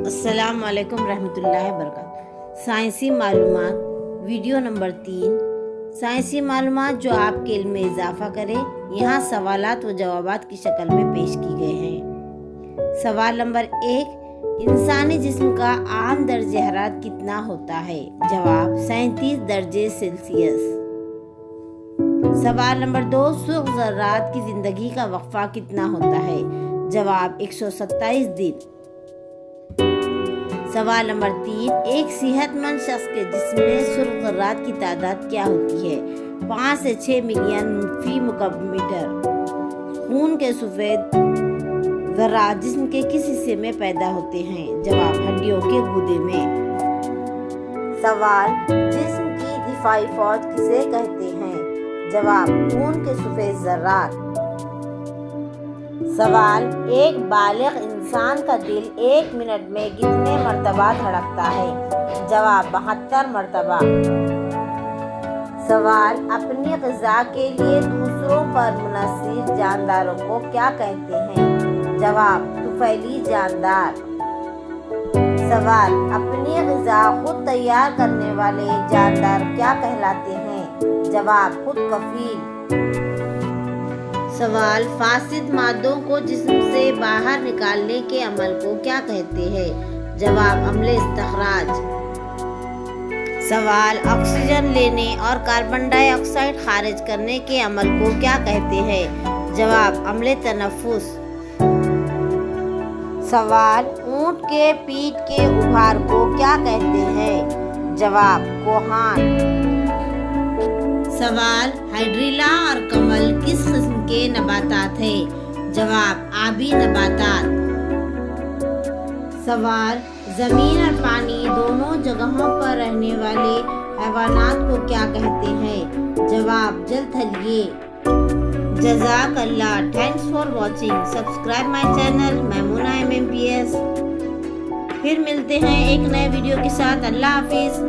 السلام علیکم رحمۃ اللہ وبرکاتہ۔ سائنسی معلومات ویڈیو نمبر 3 سائنسی معلومات جو آپ کے علم میں اضافہ کرے، یہاں سوالات و جوابات کی شکل میں پیش کی گئے ہیں۔ سوال نمبر 1، انسانی جسم کا عام درجہ حرارت کتنا ہوتا ہے؟ جواب 37 درجے سیلسیس۔ سوال نمبر 2، سرخ ذرات کی زندگی کا وقفہ کتنا ہوتا ہے؟ جواب 127 دن۔ سوال نمبر 3، ایک صحت مند شخص کے جسم میں سرخ ذرات کی تعداد کیا ہوتی ہے؟ 5 سے 6 ملین فی مکعب میٹر۔ خون کے سفید ذرات جسم کے کس حصے میں پیدا ہوتے ہیں؟ جواب ہڈیوں کے گودے میں۔ سوال، جسم کی دفاعی فوج کسے کہتے ہیں؟ جواب خون کے سفید ذرات۔ سوال، ایک بالغ انسان کا دل 1 منٹ میں کتنے مرتبہ دھڑکتا ہے؟ جواب 72 مرتبہ۔ سوال، اپنی غذا کے لیے دوسروں پر منحصر جانداروں کو کیا کہتے ہیں؟ جواب طفیلی جاندار۔ سوال، اپنی غذا خود تیار کرنے والے جاندار کیا کہلاتے ہیں؟ جواب خود کفیل۔ سوال، فاسد مادوں کو جسم سے باہر نکالنے کے عمل کو کیا کہتے ہیں؟ جواب عمل استخراج۔ سوال، آکسیجن لینے اور کاربن ڈائی آکسائیڈ خارج کرنے کے عمل کو کیا کہتے ہیں؟ جواب عمل تنفس۔ سوال، اونٹ کے پیٹ کے ابھار کو کیا کہتے ہیں؟ جواب کوہان۔ سوال، ہائیڈریلا اور کمل کس قسم کے نباتات ہیں؟ جواب آبی نباتات۔ سوال، زمین اور پانی دونوں جگہوں پر رہنے والے حیوانات کو کیا کہتے ہیں؟ جواب جل تھلیے۔ جزاک اللہ۔ Thanks for watching. Subscribe my channel Maimoona MMPS۔ پھر ملتے ہیں ایک نئے ویڈیو کے ساتھ۔ اللہ حافظ۔